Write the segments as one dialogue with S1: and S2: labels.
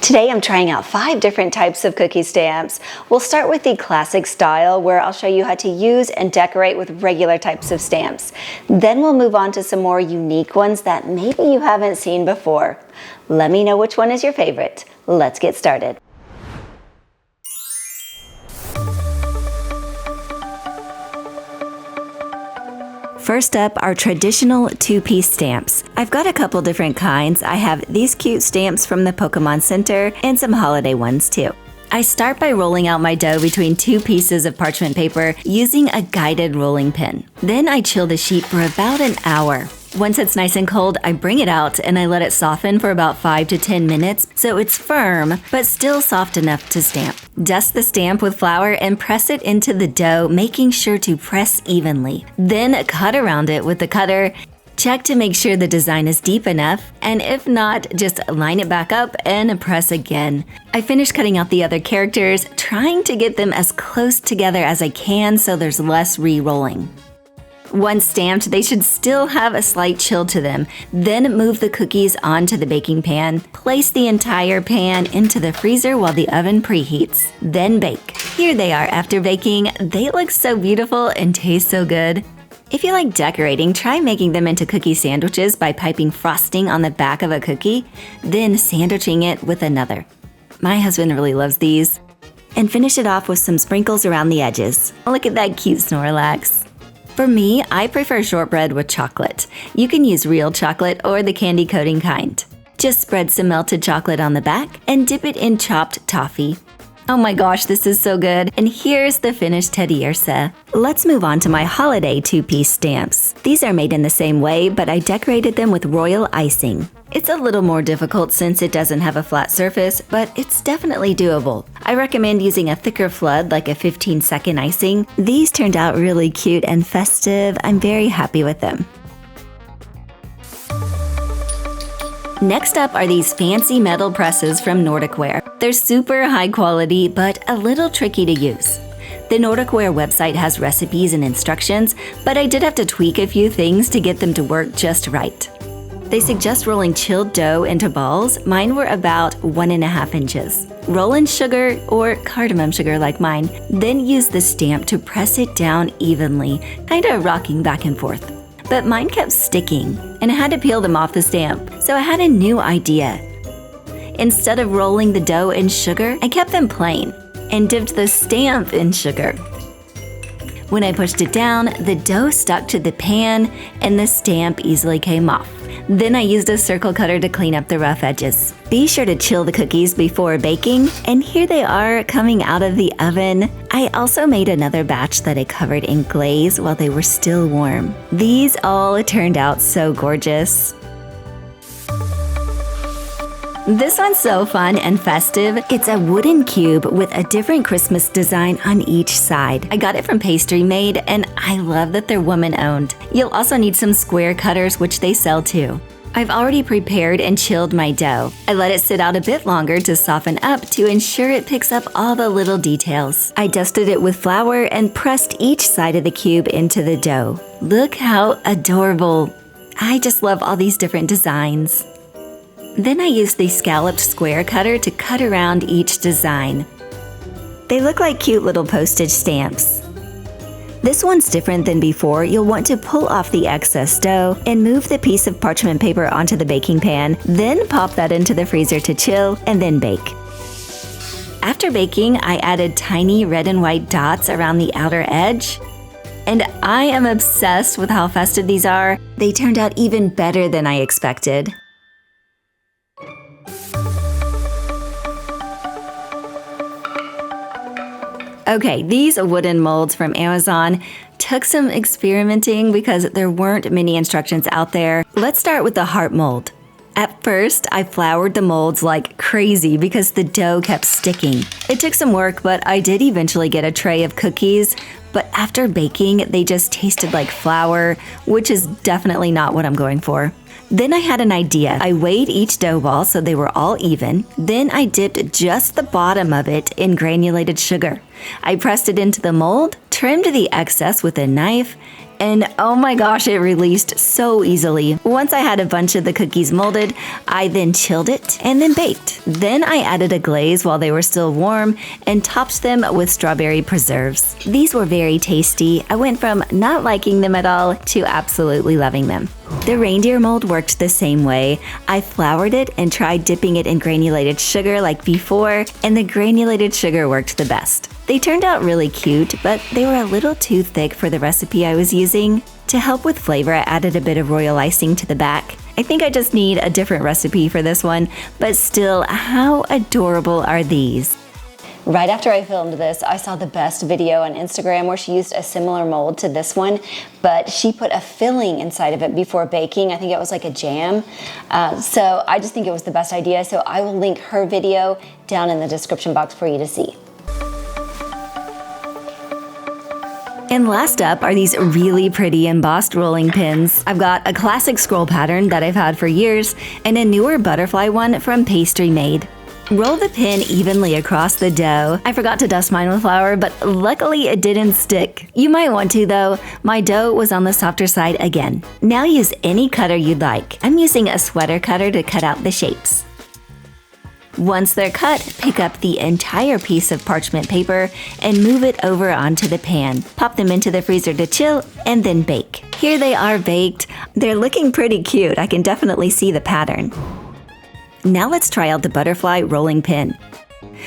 S1: Today I'm trying out 5 different types of cookie stamps. We'll start with the classic style where I'll show you how to use and decorate with regular types of stamps. Then we'll move on to some more unique ones that maybe you haven't seen before. Let me know which one is your favorite. Let's get started. First up are traditional 2-piece stamps. I've got a couple different kinds. I have these cute stamps from the Pokemon Center and some holiday ones too. I start by rolling out my dough between 2 pieces of parchment paper using a guided rolling pin. Then I chill the sheet for about an hour. Once it's nice and cold, I bring it out and I let it soften for about 5 to 10 minutes so it's firm but still soft enough to stamp. Dust the stamp with flour and press it into the dough, making sure to press evenly. Then cut around it with the cutter. Check to make sure the design is deep enough, and if not, just line it back up and press again. I finish cutting out the other characters, trying to get them as close together as I can so there's less re-rolling. Once stamped, they should still have a slight chill to them. Then move the cookies onto the baking pan. Place the entire pan into the freezer while the oven preheats. Then bake. Here they are after baking. They look so beautiful and taste so good. If you like decorating, try making them into cookie sandwiches by piping frosting on the back of a cookie, then sandwiching it with another. My husband really loves these. And finish it off with some sprinkles around the edges. Look at that cute Snorlax. For me, I prefer shortbread with chocolate. You can use real chocolate or the candy coating kind. Just spread some melted chocolate on the back and dip it in chopped toffee. Oh my gosh, this is so good. And here's the finished Tediersa. Let's move on to my holiday 2-piece stamps. These are made in the same way, but I decorated them with royal icing. It's a little more difficult since it doesn't have a flat surface, but it's definitely doable. I recommend using a thicker flood like a 15-second icing. These turned out really cute and festive. I'm very happy with them. Next up are these fancy metal presses from Nordicware. They're super high quality, but a little tricky to use. The Nordicware website has recipes and instructions, but I did have to tweak a few things to get them to work just right. They suggest rolling chilled dough into balls. Mine were about 1.5 inches. Roll in sugar or cardamom sugar like mine, then use the stamp to press it down evenly, kinda rocking back and forth. But mine kept sticking, and I had to peel them off the stamp, so I had a new idea. Instead of rolling the dough in sugar, I kept them plain and dipped the stamp in sugar. When I pushed it down, the dough stuck to the pan and the stamp easily came off. Then I used a circle cutter to clean up the rough edges. Be sure to chill the cookies before baking, and here they are coming out of the oven. I also made another batch that I covered in glaze while they were still warm. These all turned out so gorgeous. This one's so fun and festive. It's a wooden cube with a different Christmas design on each side. I got it from Pastry Made, and I love that they're woman-owned. You'll also need some square cutters, which they sell too. I've already prepared and chilled my dough. I let it sit out a bit longer to soften up to ensure it picks up all the little details. I dusted it with flour and pressed each side of the cube into the dough. Look how adorable. I just love all these different designs. Then I used the scalloped square cutter to cut around each design. They look like cute little postage stamps. This one's different than before. You'll want to pull off the excess dough and move the piece of parchment paper onto the baking pan, then pop that into the freezer to chill and then bake. After baking, I added tiny red and white dots around the outer edge. And I am obsessed with how festive these are. They turned out even better than I expected. Okay, these wooden molds from Amazon took some experimenting because there weren't many instructions out there. Let's start with the heart mold. At first, I floured the molds like crazy because the dough kept sticking. It took some work, but I did eventually get a tray of cookies. But after baking, they just tasted like flour, which is definitely not what I'm going for. Then I had an idea. I weighed each dough ball so they were all even. Then I dipped just the bottom of it in granulated sugar. I pressed it into the mold, trimmed the excess with a knife, And oh my gosh, it released so easily. Once I had a bunch of the cookies molded, I then chilled it and then baked. Then I added a glaze while they were still warm and topped them with strawberry preserves. These were very tasty. I went from not liking them at all to absolutely loving them. The reindeer mold worked the same way. I floured it and tried dipping it in granulated sugar like before, and the granulated sugar worked the best. They turned out really cute, but they were a little too thick for the recipe I was using. To help with flavor, I added a bit of royal icing to the back. I think I just need a different recipe for this one, but still, how adorable are these? Right after I filmed this, I saw the best video on Instagram where she used a similar mold to this one, but she put a filling inside of it before baking. I think it was like a jam. So I just think it was the best idea. So I will link her video down in the description box for you to see. And last up are these really pretty embossed rolling pins. I've got a classic scroll pattern that I've had for years and a newer butterfly one from Pastry Made. Roll the pin evenly across the dough. I forgot to dust mine with flour, but luckily it didn't stick. You might want to though. My dough was on the softer side again. Now use any cutter you'd like. I'm using a sweater cutter to cut out the shapes. Once they're cut, pick up the entire piece of parchment paper and move it over onto the pan. Pop them into the freezer to chill and then bake. Here they are baked. They're looking pretty cute. I can definitely see the pattern. Now let's try out the butterfly rolling pin.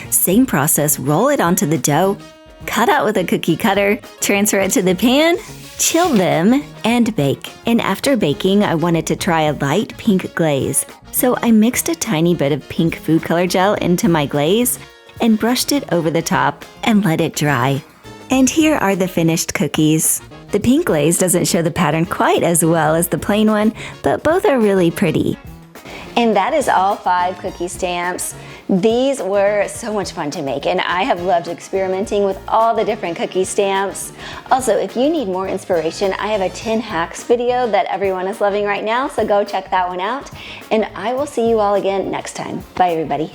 S1: Same process, roll it onto the dough, cut out with a cookie cutter, transfer it to the pan, chill them, and bake. And after baking, I wanted to try a light pink glaze. So I mixed a tiny bit of pink food color gel into my glaze and brushed it over the top and let it dry. And here are the finished cookies. The pink glaze doesn't show the pattern quite as well as the plain one, but both are really pretty. And that is all 5 cookie stamps. These were so much fun to make, and I have loved experimenting with all the different cookie stamps. Also, if you need more inspiration, I have a 10 hacks video that everyone is loving right now, so go check that one out. And I will see you all again next time. Bye, everybody.